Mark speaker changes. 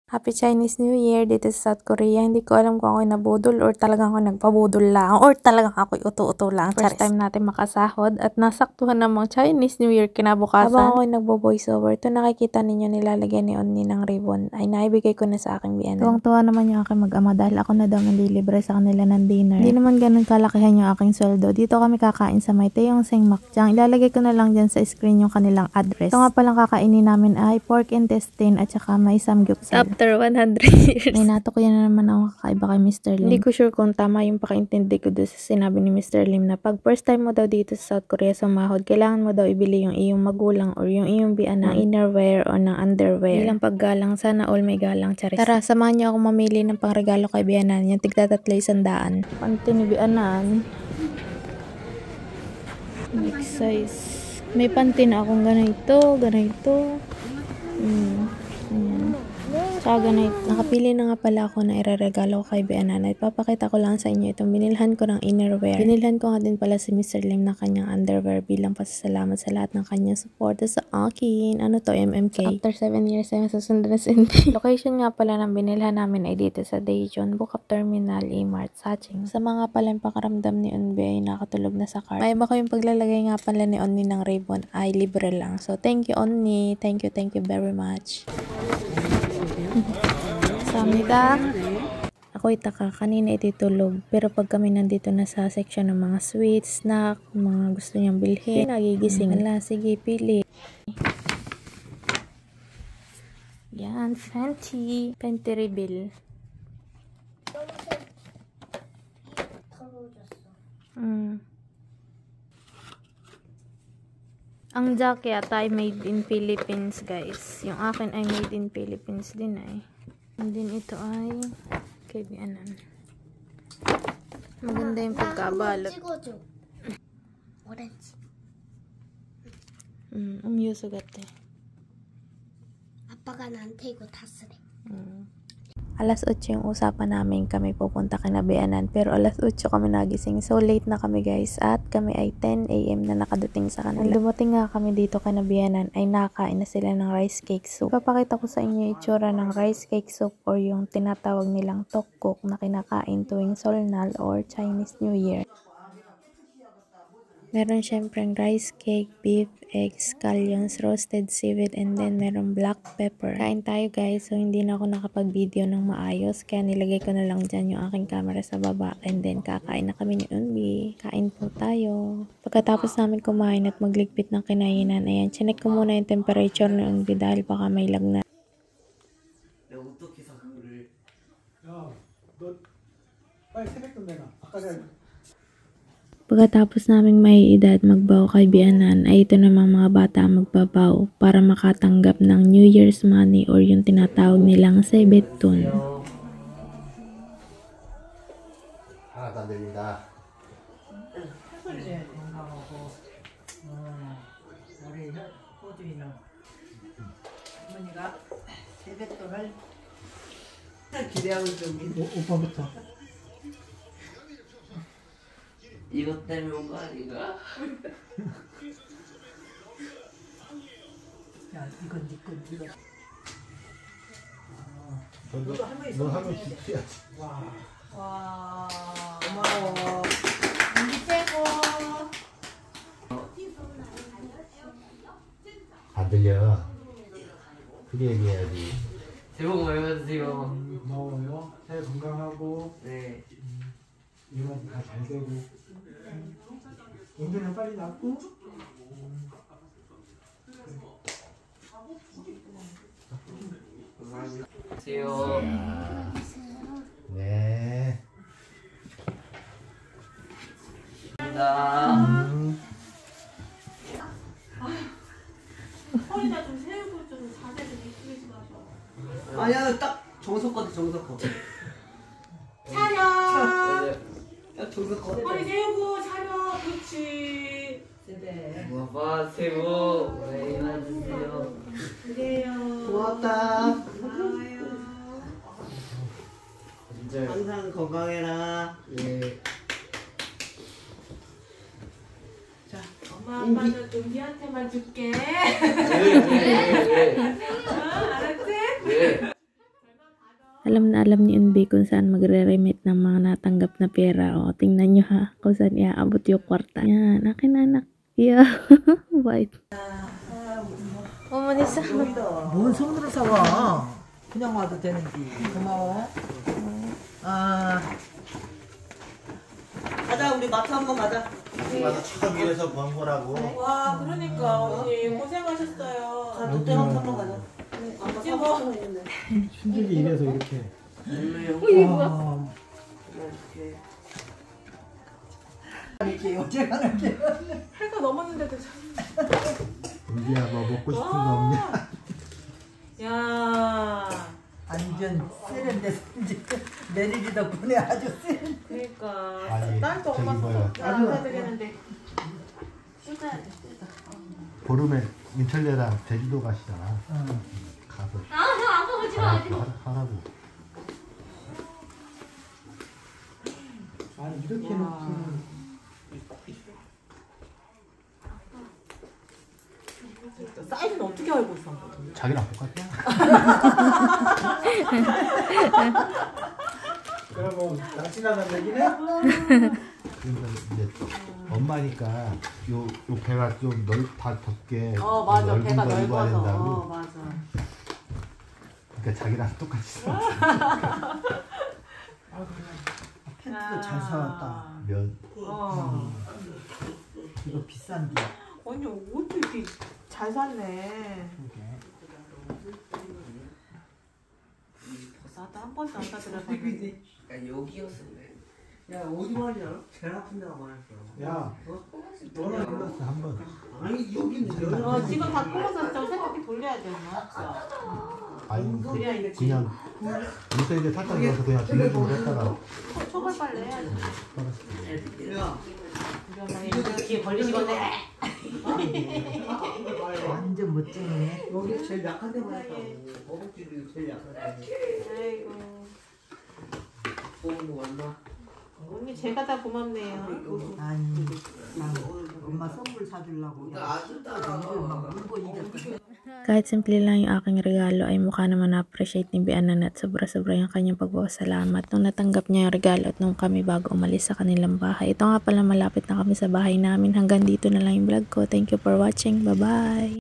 Speaker 1: Happy Chinese New Year dito sa South Korea. Hindi ko alam kung ako'y nabudol or talagang ako nagpabudol lang or talagang ako'y uto-uto lang. First time natin makasahod at nasaktuhan namang Chinese New Year kinabukasan. Habang ako'y nagbo-voice over, ito nakikita ninyo nilalagyan ni Onni ng ribbon ay naibigay ko na sa aking biyanan. Tuwang-tuwa naman yung aking mag-ama dahil ako na daw nandilibre sa kanila ng dinner. Hindi naman ganun kalakihan yung aking sweldo. Dito kami kakain sa May Taeyong Seng Makjang. Ilalagay ko na lang dyan sa screen yung kanilang address. Ito nga palang kakainin namin ay pork intestine at saka may samgyeopsal. After 100 years. May natukuyan na naman ako kakaiba kay Mr. Lim. Hindi ko sure kung tama yung pakaintindi ko doon sa sinabi ni Mr. Lim na pag first time mo daw dito sa South Korea sumahod, kailangan mo daw ibili yung iyong magulang or yung iyong bianan ng innerwear o ng underwear. Bilang paggalang, sana all may galang, charis. Tara, samahan niyo ako mamili ng pangregalo kay bianan. Yung tigta 300. Panty ni bianan. Big size. May panty na akong ganito. Ayan. Tsaka ganito. Nakapili na nga pala ako na ireregalo ko kay bianan. At papakita ko lang sa inyo itong binilhan ko ng innerwear. Binilhan ko nga din pala si Mr. Lim ng kanyang underwear bilang pasasalamat sa lahat ng kanyang suporta sa akin. Ano to, MMK? After 7 years ay masusundan na SNP. Location nga pala ng binilhan namin ay dito sa Daejeon Book Up Terminal A-Mart Saching. Sa mga pala yung pakaramdam ni Onbe ay nakatulog na sa cart. May iba ko yung paglalagay nga pala ni Onni ng ribbon ay libre lang. So thank you Onni. Thank you very much. Samnida. Ako'y taka, kanina itutulog. Pero pag kami nandito na sa section ng mga sweets, snack, mga gusto niyang bilhin, nagigising. Ala, sige, pili. Yan, Fenty reveal. Ang jacket ay made in Philippines, guys. Yung akin ay made in Philippines din ay. And then ito ay kay bianan. Maganda yung pagkabalot. Orange. 음료수 같아. 아빠가 나한테 이거 다 쓰래. Alas 8 yung usapan namin kami pupunta kina bianan, pero alas 8 kami nagising. So late na kami guys at kami ay 10 AM na nakadating sa kanila. Nung dumating nga kami dito kina bianan ay nakain na sila ng rice cake soup. Ipapakita ko sa inyo itsura ng rice cake soup or yung tinatawag nilang tteokguk na kinakain tuwing Seolnal or Chinese New Year. Meron syempreng rice cake, beef, eggs, scallions, roasted seaweed, and then meron black pepper. Kain tayo guys, so hindi na ako nakapag-video ng maayos, kaya nilagay ko na lang dyan yung aking camera sa baba, and then kakain na kami ni Unbi. Kain po tayo. Pagkatapos namin kumain at magligpit ng kinainan, ayan, chinek ko muna yung temperature ni Unbi dahil baka may lagnat. Pagkatapos naming may edad magbaw kay bianan, ay ito namang mga bata magbabaw para makatanggap ng New Year's money or yung tinatawag nilang sebetun.
Speaker 2: 이것 때문에 온 거 아닌가?
Speaker 3: 야, 이건 네 거.
Speaker 4: 너 하면 지켜야지.
Speaker 3: 와, 고마워. 언니 최고.
Speaker 4: 안 들려. 크게 얘기해야지.
Speaker 2: 새해 복 많이 받으세요.
Speaker 3: 고마워요. 새해 건강하고.
Speaker 2: 네.
Speaker 3: 이번 다 잘 되고. 은근히 빨리 낫고.
Speaker 2: 안녕하세요.
Speaker 4: 네.
Speaker 2: 감사합니다.
Speaker 5: 허리나 좀 세우고 좀 자세 좀 이쁘게 좀 하셔.
Speaker 2: 아니야, 딱 정석 같아, 정석 같아.
Speaker 5: 차려.
Speaker 2: 딱 정석 같아.
Speaker 5: 허리 세우고 차려. 그렇지.
Speaker 2: 아빠 새해 복 많이 받으세요.
Speaker 5: 그래요.
Speaker 2: 고맙다.
Speaker 5: 고마워요.
Speaker 2: 진짜 항상 건강해라. 예.
Speaker 5: 자, 엄마 아빠는 은비한테만 줄게.
Speaker 2: 왜?
Speaker 5: 알았지?
Speaker 2: 왜?
Speaker 1: Alam na alam ni Unbi kung saan magre-remit ng mga natanggap na pera. O, tingnan nyo ha, kung saan iaabot yung kwarta. Yan, akin anak. Yeah. White. 어머니 사.
Speaker 6: 뭔 손으로 사와? 그냥 와도 되는데. 고마워. 가자, 우리 마트 한번 가자.
Speaker 4: 가서 차가 위에서 먼 거라고.
Speaker 6: 와, 그러니까 언니 고생하셨어요. 롯데 한번 가자. 찍어.
Speaker 3: 신들이 이래서 이렇게.
Speaker 6: 와. 이렇게 어제 가는 게.
Speaker 5: 해가 넘었는데도
Speaker 4: 은비야 뭐 먹고 싶은 거 없냐?
Speaker 5: 야
Speaker 6: 완전 세련돼서 이제 내리기 덕분에 아주 세련.
Speaker 5: 그러니까
Speaker 4: 아니
Speaker 5: 딸도
Speaker 4: 저기
Speaker 5: 엄마
Speaker 4: 뭐야
Speaker 5: 사야 되겠는데
Speaker 4: 보름에 인천래랑 제주도 가시잖아. 가서
Speaker 5: 아안 먹지 마
Speaker 4: 하라고.
Speaker 3: 아니 이렇게 놓고.
Speaker 5: 사이즈는 어떻게 알고 있어?
Speaker 4: 자기랑 똑같아?
Speaker 3: 그러면 낚시나간 얘기네?
Speaker 4: 그러니까 이제 엄마니까 요 배가 좀 다 덮게
Speaker 5: 맞아
Speaker 4: 넓은
Speaker 5: 배가
Speaker 4: 거 입어야
Speaker 5: 넓어서
Speaker 4: 된다고.
Speaker 5: 맞아
Speaker 4: 그러니까 자기랑 똑같이 써.
Speaker 6: 팬츠도 잘 사왔다.
Speaker 4: 면
Speaker 6: 이거 비싼데.
Speaker 5: 언니 옷도 이렇게 잘 샀네 싸다 한 번도 안 사드렸는데
Speaker 2: 야 여기였었네. 야 어디 말이야? 제일 아픈 데가 많았어.
Speaker 3: 야,
Speaker 4: 너는 흘렀어 한 번.
Speaker 2: 아니 여기는
Speaker 5: 지금 다 끊어서 좀 세탁기 돌려야 되나?
Speaker 4: 아니
Speaker 5: 그래야 이게
Speaker 4: 그냥 물세 이제 살짝 넣어서 그냥 빌려주고 했다가
Speaker 5: 초벌 빨래 해야지
Speaker 2: 야
Speaker 5: 우리 엄마 이렇게 걸리시겠네
Speaker 6: 완전 멋쟁이네.
Speaker 2: 여기 제일 약한 데만 했다고. 거북집이 제일 약한 데.
Speaker 5: 아이고
Speaker 2: 좋은 거 왔나?
Speaker 5: 언니 제가 다 고맙네요
Speaker 6: 아니, 나 엄마 선물 사주려고.
Speaker 2: 아주
Speaker 6: 막 울고 이겼거든.
Speaker 1: Kahit simple lang yung aking regalo ay mukha naman na-appreciate ni Bianan at sobra-sobra yung kanyang pagpapasalamat nung natanggap niya yung regalo at nung kami bago umalis sa kanilang bahay. Ito nga pala malapit na kami sa bahay namin. Hanggang dito na lang yung vlog ko. Thank you for watching. Bye-bye!